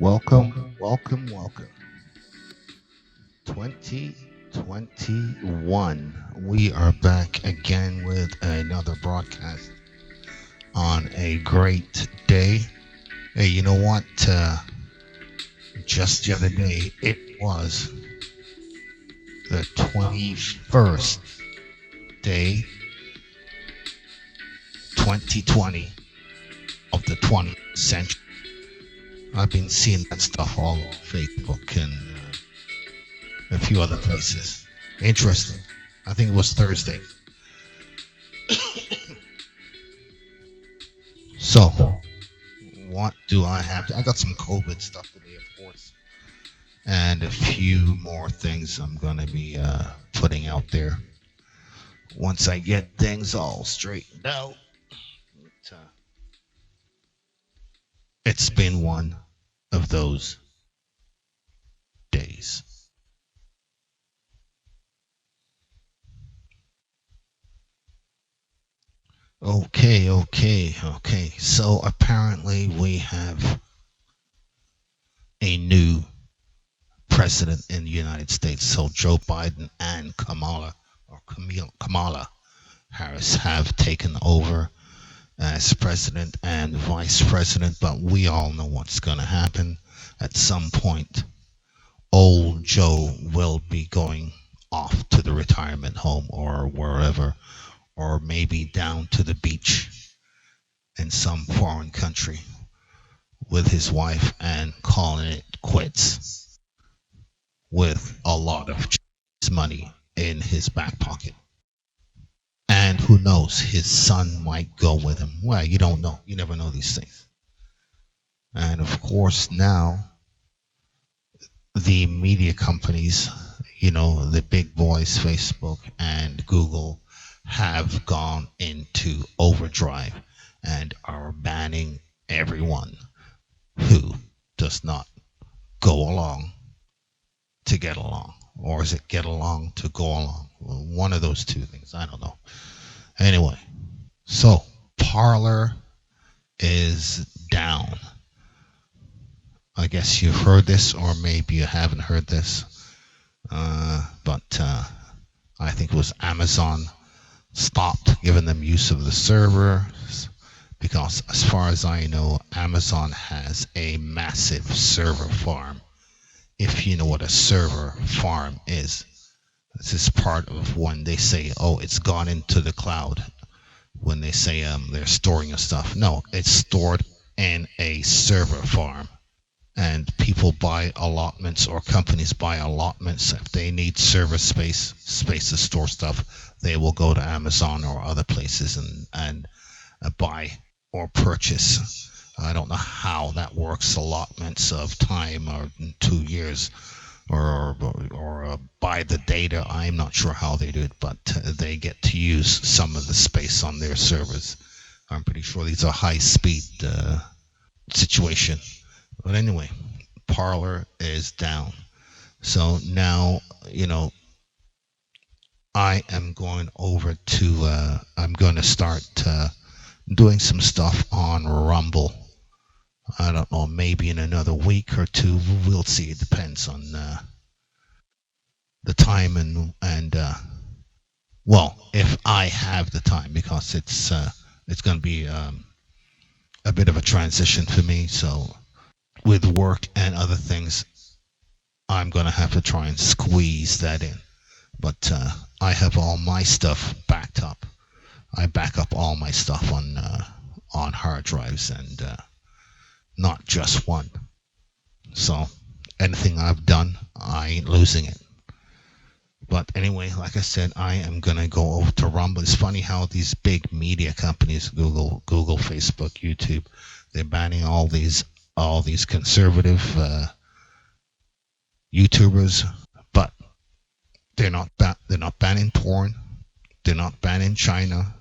Welcome, welcome, welcome. 2021. We are back again with another broadcast on a great day. Hey, you know what? Just the other day, it was the 21st day, 2020 of the 20th century. I've been seeing that stuff all over Facebook and a few other places. Interesting. I think it was Thursday. So, what do I have? I got some COVID stuff today, of course, and a few more things I'm going to be putting out there once I get things all straightened out. But, it's been one of those days. Okay. So apparently we have a new president in the United States. So Joe Biden and Kamala Harris have taken over as president and vice president, but we all know what's going to happen. At some point, old Joe will be going off to the retirement home or wherever, or maybe down to the beach in some foreign country with his wife and calling it quits with a lot of money in his back pocket. And who knows, his son might go with him. Well, you don't know. You never know these things. And of course, now the media companies, the big boys, Facebook and Google, have gone into overdrive and are banning everyone who does not go along to get along. Or is it get along to go along? One of those two things. I don't know. Anyway, so Parler is down. I guess you've heard this, or maybe you haven't heard this. But I think it was Amazon stopped giving them use of the servers because, as far as I know, Amazon has a massive server farm. If you know what a server farm is, this is part of when they say, "Oh, it's gone into the cloud." When they say they're storing your stuff, no, it's stored in a server farm. And people buy allotments, or companies buy allotments. If they need server space to store stuff, they will go to Amazon or other places and buy or purchase. I don't know how that works, allotments of time or 2 years, or buy the data. I'm not sure how they do it, but they get to use some of the space on their servers. I'm pretty sure these are high speed situation. But anyway, Parler is down. So now, I am going over to, I'm going to start doing some stuff on Rumble. I don't know, maybe in another week or two. We'll see. It depends on the time and well, if I have the time, because it's going to be a bit of a transition for me. So with work and other things, I'm going to have to try and squeeze that in. But I have all my stuff backed up. I back up all my stuff on hard drives, and not just one. So anything I've done, I ain't losing it. But anyway, like I said, I am gonna go over to Rumble. It's funny how these big media companies, Google, Facebook, YouTube, they're banning all these conservative YouTubers, but they're not banning porn. They're not banning China,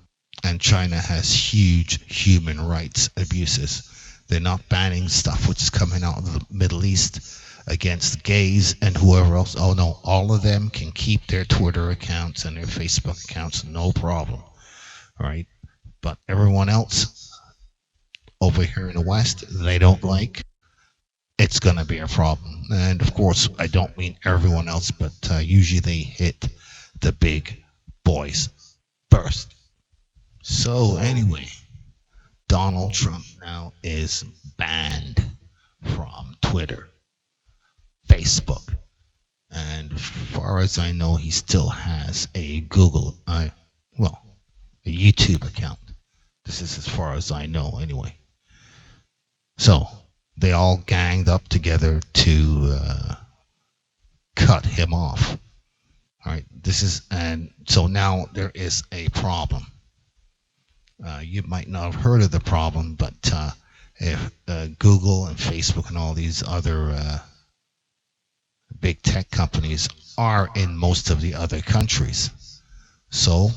and China has huge human rights abuses. They're not banning stuff which is coming out of the Middle East against gays and whoever else. Oh no, all of them can keep their Twitter accounts and their Facebook accounts, no problem. All right, but everyone else over here in the West, they don't like. it's going to be a problem. And of course, I don't mean everyone else, but usually they hit the big boys first. So, anyway, Donald Trump now is banned from Twitter, Facebook, and as far as I know, he still has a well, a YouTube account. This is as far as I know, anyway. So they all ganged up together to cut him off. All right, and so now there is a problem. You might not have heard of the problem, but if Google and Facebook and all these other big tech companies are in most of the other countries, so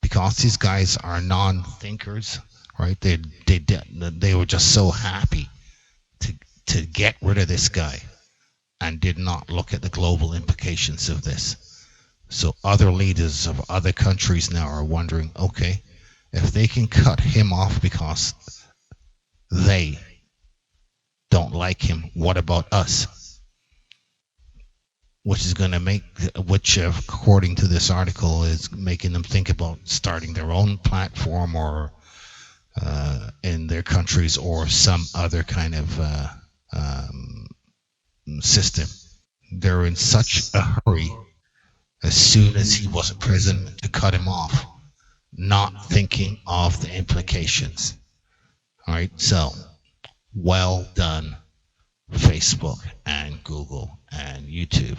because these guys are non-thinkers, right? They were just so happy to get rid of this guy and did not look at the global implications of this. So other leaders of other countries now are wondering, okay, if they can cut him off because they don't like him, what about us? Which according to this article, is making them think about starting their own platform or in their countries or some other kind of system. They're in such a hurry as soon as he was president to cut him off, not thinking of the implications. All right, so well done, Facebook and Google and YouTube,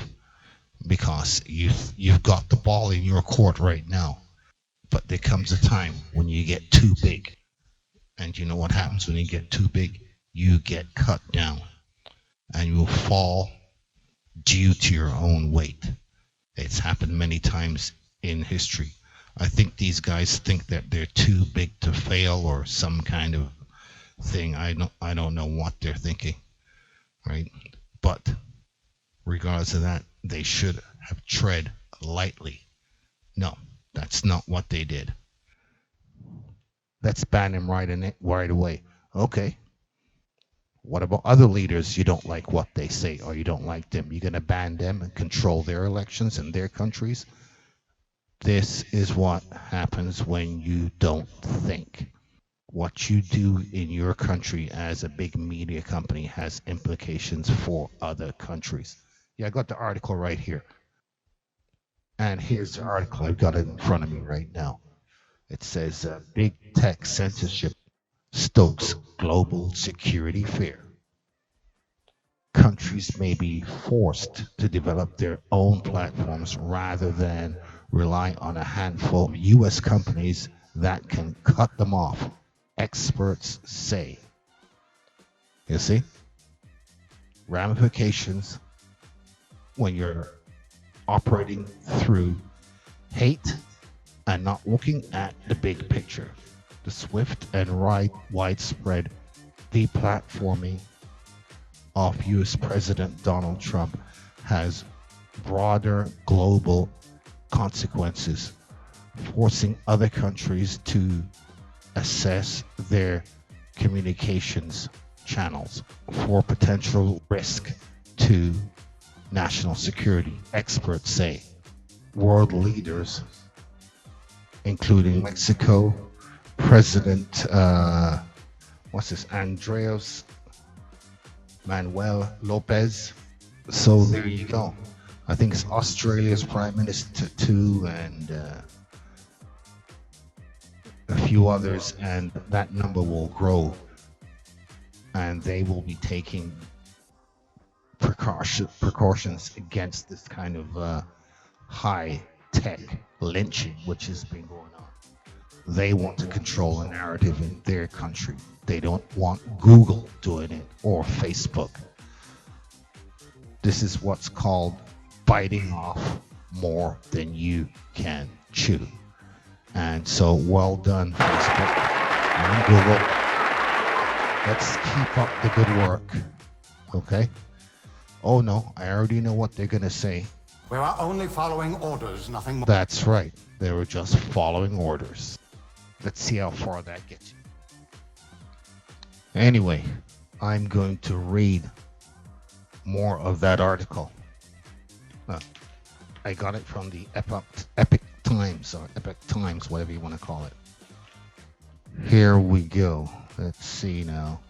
because you've got the ball in your court right now. But there comes a time when you get too big, and you know what happens when you get too big? You get cut down, and you will fall due to your own weight. It's happened many times in history. I think these guys think that they're too big to fail or some kind of thing. I don't know what they're thinking, right? But regardless of that, they should have tread lightly. No, that's not what they did. Let's ban him right away. Okay. What about other leaders you don't like what they say or you don't like them? You're going to ban them and control their elections in their countries? This is what happens when you don't think. What you do in your country as a big media company has implications for other countries. Yeah, I got the article right here. And here's the article. I've got it in front of me right now. It says, big tech censorship stokes global security fear. Countries may be forced to develop their own platforms rather than rely on a handful of US companies that can cut them off, experts say. You see? Ramifications when you're operating through hate and not looking at the big picture. The swift and widespread deplatforming of US President Donald Trump has broader global consequences, forcing other countries to assess their communications channels for potential risk to national security, experts say. World leaders, including Mexico, President, Andres Manuel Lopez. So there you go. I think it's Australia's Prime Minister too, and a few others, and that number will grow. And they will be taking precautions against this kind of high-tech lynching which has been going on. They want to control a narrative in their country. They don't want Google doing it or Facebook. This is what's called biting off more than you can chew. And so well done, Facebook and Google. Let's keep up the good work. Okay? Oh no, I already know what they're going to say. We are only following orders, nothing more. That's right. They were just following orders. Let's see how far that gets you. Anyway, I'm going to read more of that article. I got it from the Epic Times, or Epic Times, whatever you want to call it. Here we go. Let's see now.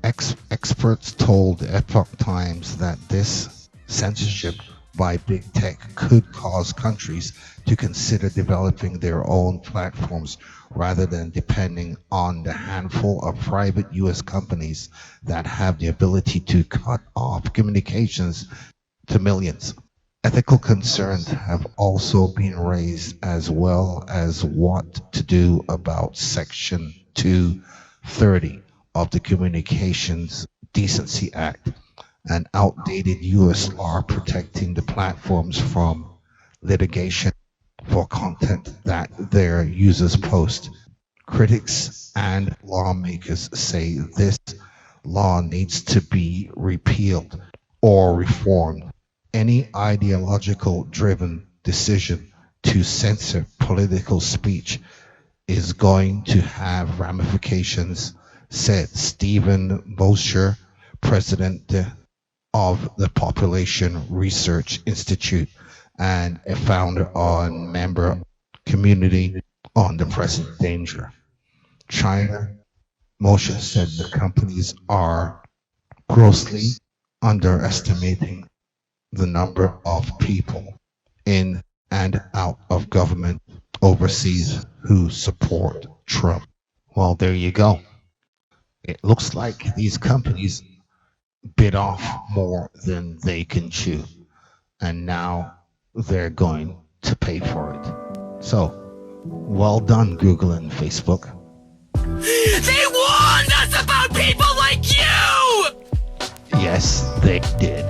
Experts told the Epoch Times that this censorship by big tech could cause countries to consider developing their own platforms rather than depending on the handful of private US companies that have the ability to cut off communications to millions. Ethical concerns have also been raised, as well as what to do about Section 230 of the Communications Decency Act, an outdated US law protecting the platforms from litigation for content that their users post. Critics and lawmakers say this law needs to be repealed or reformed. Any ideological driven decision to censor political speech is going to have ramifications, said Stephen Mosher, president of the Population Research Institute and a founder and member community on the present danger. China, Mosher said the companies are grossly underestimating the number of people in and out of government overseas who support Trump. Well, there you go. It looks like these companies bit off more than they can chew, and now they're going to pay for it. So, well done, Google and Facebook. They warned us about people like you! Yes, they did.